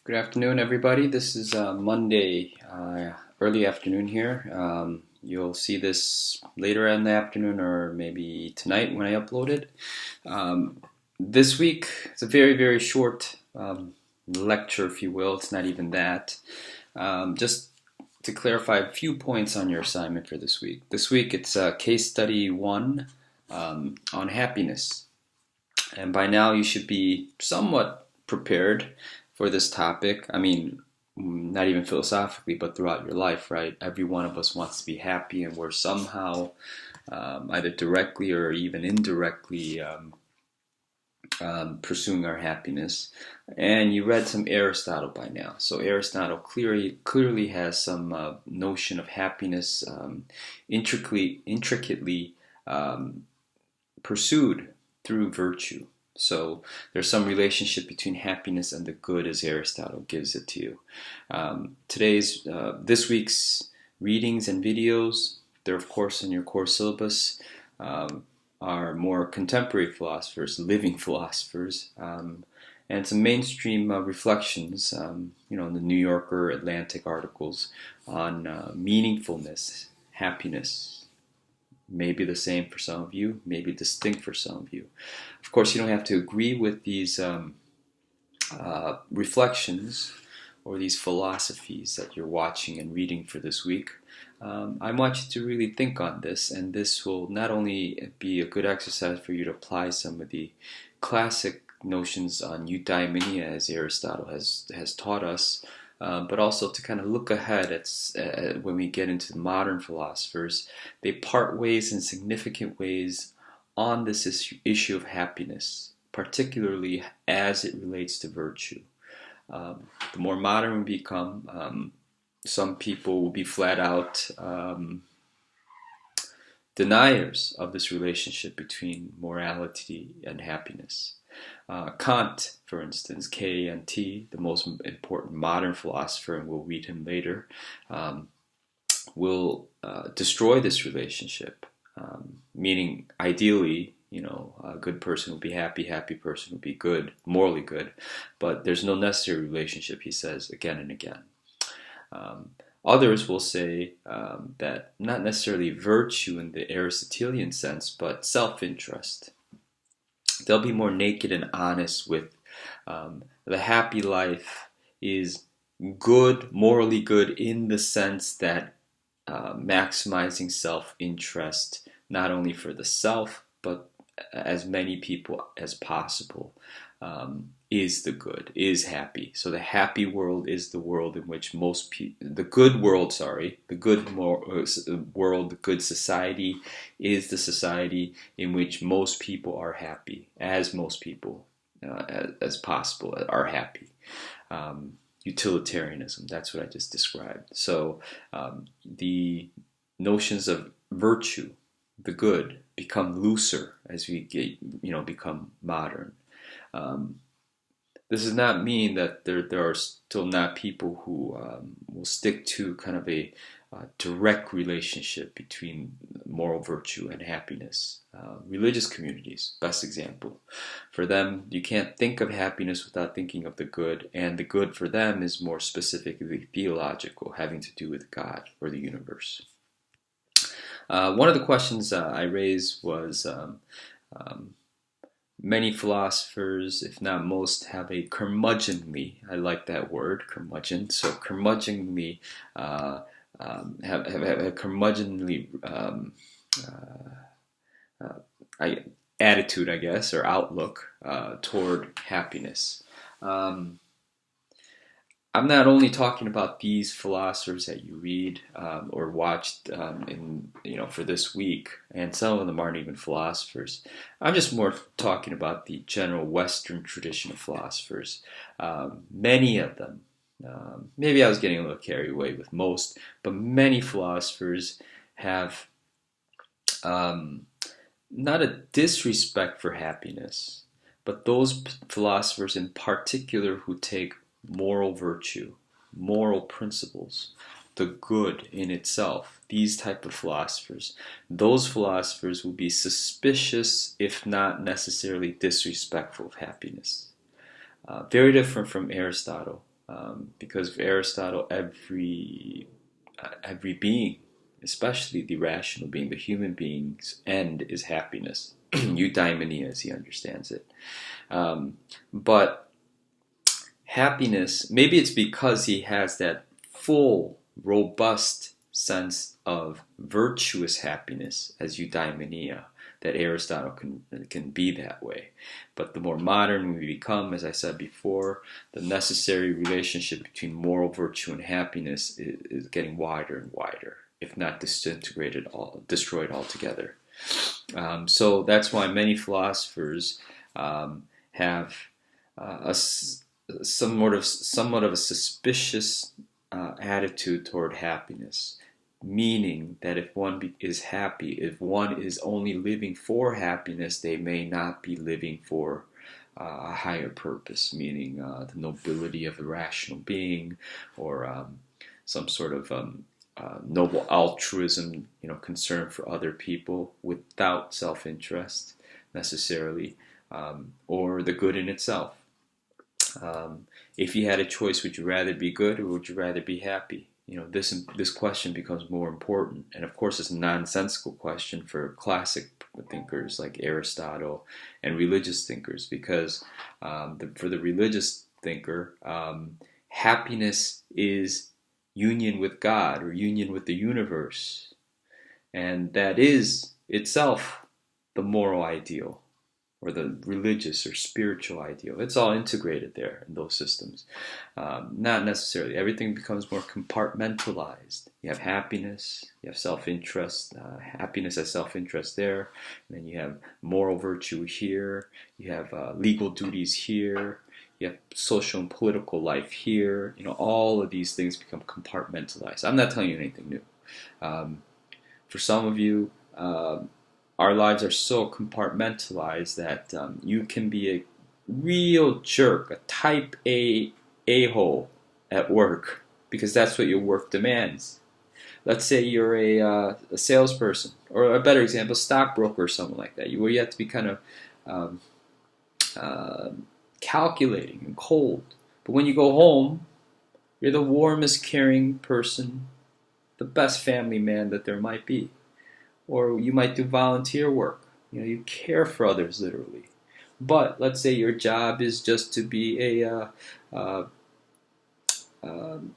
Good afternoon, everybody. This is Monday, early afternoon here. You'll see this later in the afternoon or maybe tonight when I upload it. This week, it's a very, very short lecture, if you will. It's not even that. Just to clarify a few points on your assignment for this week. This week, it's case study 1 on happiness. And by now, you should be somewhat prepared for this topic. I mean, not even philosophically, but throughout your life, right? Every one of us wants to be happy, and we're somehow, either directly or even indirectly, pursuing our happiness. And you read some Aristotle by now. So Aristotle clearly has some notion of happiness intricately pursued through virtue. So there's some relationship between happiness and the good as Aristotle gives it to you. This week's readings and videos, they're of course in your core syllabus, are more contemporary philosophers, living philosophers, and some mainstream reflections, in the New Yorker, Atlantic articles on meaningfulness, happiness. Maybe the same for some of you, maybe distinct for some of you. Of course, you don't have to agree with these reflections or these philosophies that you're watching and reading for this week. I want you to really think on this, and this will not only be a good exercise for you to apply some of the classic notions on eudaimonia as Aristotle has taught us, but also to kind of look ahead at when we get into the modern philosophers. They part ways in significant ways on this issue of happiness, particularly as it relates to virtue. The more modern we become, some people will be flat out deniers of this relationship between morality and happiness. Kant, for instance, K-A-N-T, the most important modern philosopher, and we'll read him later, will destroy this relationship, meaning ideally, a good person will be happy person will be good, morally good, but there's no necessary relationship, he says again and again. Others will say that not necessarily virtue in the Aristotelian sense, but self-interest. They'll be more naked and honest with the happy life is good, morally good, in the sense that maximizing self-interest, not only for the self, but as many people as possible, is the good, is happy. So the happy world is the world in which most people, the good world, the good society is the society in which most people are happy, as most people as possible are happy. Utilitarianism, that's what I just described. So the notions of virtue, the good, become looser as we get, become modern. This does not mean that there are still not people who will stick to kind of a direct relationship between moral virtue and happiness. Religious communities, best example. For them, you can't think of happiness without thinking of the good, and the good for them is more specifically theological, having to do with God or the universe. One of the questions I raised was many philosophers, if not most, have a curmudgeonly, I like that word, curmudgeon, so curmudgeonly, have a curmudgeonly attitude, I guess, or outlook toward happiness. I'm not only talking about these philosophers that you read or watched for this week, and some of them aren't even philosophers. I'm just more talking about the general Western tradition of philosophers. Many of them, maybe I was getting a little carried away with most, but many philosophers have not a disrespect for happiness, but those philosophers in particular who take moral virtue, moral principles, the good in itself, these type of philosophers, those philosophers will be suspicious, if not necessarily disrespectful of happiness. Very different from Aristotle. Because for Aristotle, every being, especially the rational being, the human being's end is happiness. Eudaimonia, as he understands it. But happiness, maybe it's because he has that full, robust sense of virtuous happiness as eudaimonia, that Aristotle can be that way. But the more modern we become, as I said before, the necessary relationship between moral virtue and happiness is getting wider and wider, if not destroyed altogether. So that's why many philosophers have somewhat of a suspicious attitude toward happiness, meaning that if one is happy, if one is only living for happiness, they may not be living for a higher purpose, meaning the nobility of the rational being, or some sort of noble altruism, concern for other people without self-interest necessarily, or the good in itself. If you had a choice, would you rather be good or would you rather be happy? This question becomes more important, and of course it's a nonsensical question for classic thinkers like Aristotle and religious thinkers, because for the religious thinker, happiness is union with God or union with the universe, and that is itself the moral ideal, or the religious or spiritual ideal. It's all integrated there in those systems. Not necessarily. Everything becomes more compartmentalized. You have happiness, you have self-interest, happiness as self-interest there, and then you have moral virtue here, you have legal duties here, you have social and political life here. All of these things become compartmentalized. I'm not telling you anything new. For some of you, our lives are so compartmentalized that you can be a real jerk, a type A-hole at work, because that's what your work demands. Let's say you're a salesperson, or a better example, a stockbroker or something like that, where you have to be kind of calculating and cold. But when you go home, you're the warmest, caring person, the best family man that there might be. Or you might do volunteer work. You care for others literally. But let's say your job is just to be an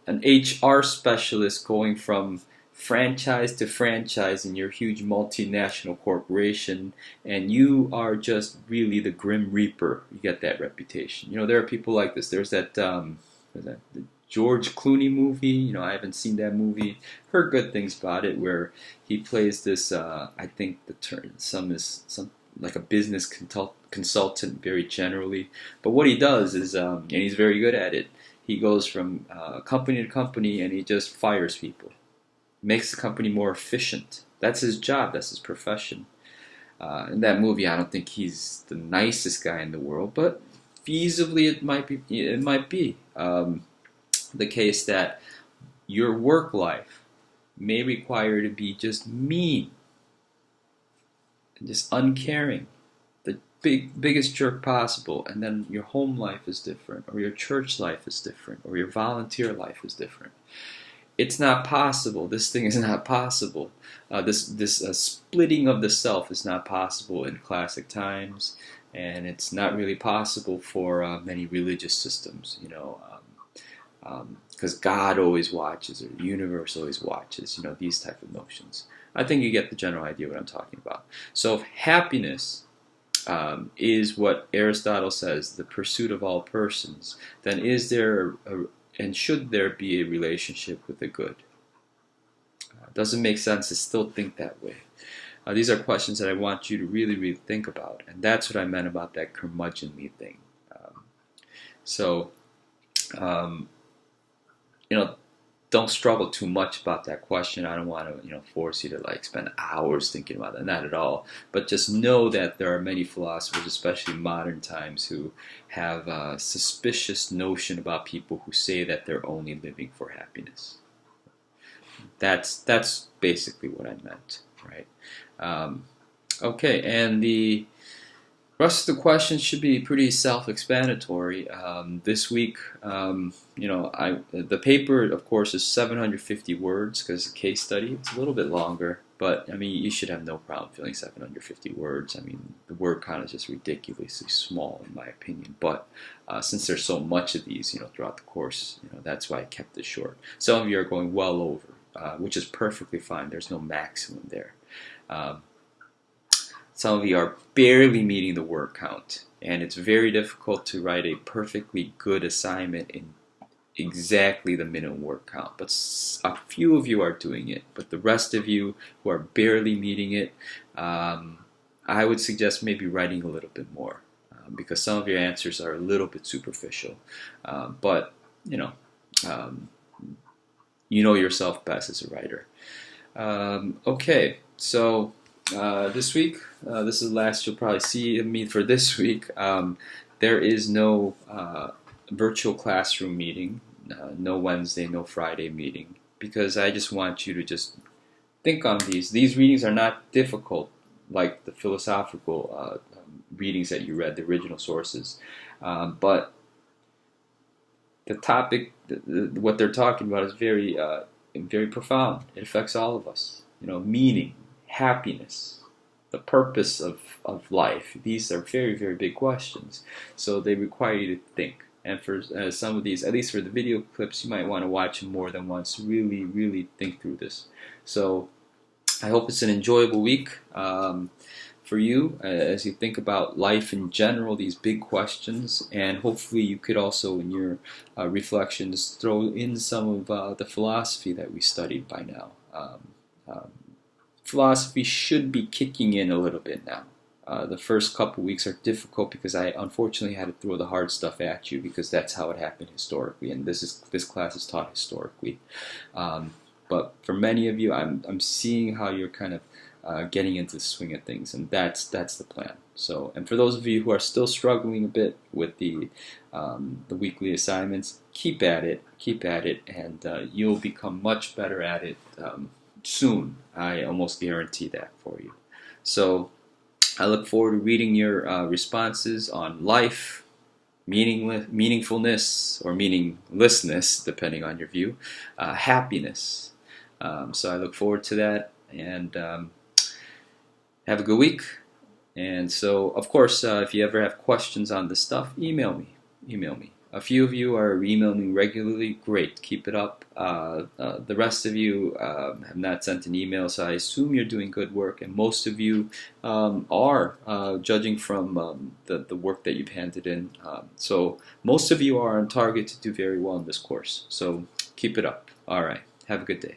HR specialist going from franchise to franchise in your huge multinational corporation, and you are just really the Grim Reaper. You get that reputation. There are people like this. There's that the George Clooney movie. I haven't seen that movie. Heard good things about it, where he plays this. I think the term some like a business consultant, very generally. But what he does is, and he's very good at it. He goes from company to company, and he just fires people, makes the company more efficient. That's his job. That's his profession. In that movie, I don't think he's the nicest guy in the world, but feasibly it might be. It might be. The case that your work life may require you to be just mean and just uncaring, the biggest jerk possible, and then your home life is different, or your church life is different, or your volunteer life is different. It's not possible. This thing is not possible. This splitting of the self is not possible in classic times, and it's not really possible for many religious systems. Because God always watches, or the universe always watches, these type of notions. I think you get the general idea what I'm talking about. So if happiness is what Aristotle says, the pursuit of all persons, then is there and should there be a relationship with the good? It doesn't make sense to still think that way. These are questions that I want you to really, really think about, and that's what I meant about that curmudgeonly thing. Don't struggle too much about that question. I don't want to, force you to spend hours thinking about that. Not at all. But just know that there are many philosophers, especially modern times, who have a suspicious notion about people who say that they're only living for happiness. That's basically what I meant, right? Okay, and the Rest of the questions should be pretty self-explanatory. This week, the paper, of course, is 750 words because it's a case study. It's a little bit longer, but I mean, you should have no problem filling 750 words. I mean, the word count is just ridiculously small, in my opinion. But since there's so much of these, throughout the course, that's why I kept it short. Some of you are going well over, which is perfectly fine. There's no maximum there. Um, Some of you are barely meeting the word count, and it's very difficult to write a perfectly good assignment in exactly the minimum word count. But a few of you are doing it, but the rest of you who are barely meeting it, I would suggest maybe writing a little bit more, because some of your answers are a little bit superficial. But um, you know yourself best as a writer. Okay, so. This week, this is the last you'll probably see me for this week. There is no virtual classroom meeting, no Wednesday, no Friday meeting, because I just want you to just think on these. These readings are not difficult like the philosophical readings that you read, the original sources, but the topic, what they're talking about, is very profound. It affects all of us. Meaning, happiness, the purpose of life. These are very, very big questions. So they require you to think. And for some of these, at least for the video clips, you might want to watch them more than once. Really, really think through this. So I hope it's an enjoyable week for you as you think about life in general, these big questions. And hopefully you could also, in your reflections, throw in some of the philosophy that we studied by now. Philosophy should be kicking in a little bit now. The first couple weeks are difficult because I unfortunately had to throw the hard stuff at you because that's how it happened historically, and this class is taught historically. But for many of you, I'm seeing how you're kind of getting into the swing of things, and that's the plan. So, and for those of you who are still struggling a bit with the weekly assignments, keep at it, and you'll become much better at it. Soon. I almost guarantee that for you. So I look forward to reading your responses on life, meaningfulness, or meaninglessness, depending on your view, happiness. So I look forward to that, and have a good week. And so, of course, if you ever have questions on this stuff, email me. A few of you are emailing me regularly. Great, keep it up. The rest of you have not sent an email, so I assume you're doing good work. And most of you are, judging from the work that you've handed in. So most of you are on target to do very well in this course. So keep it up. All right, have a good day.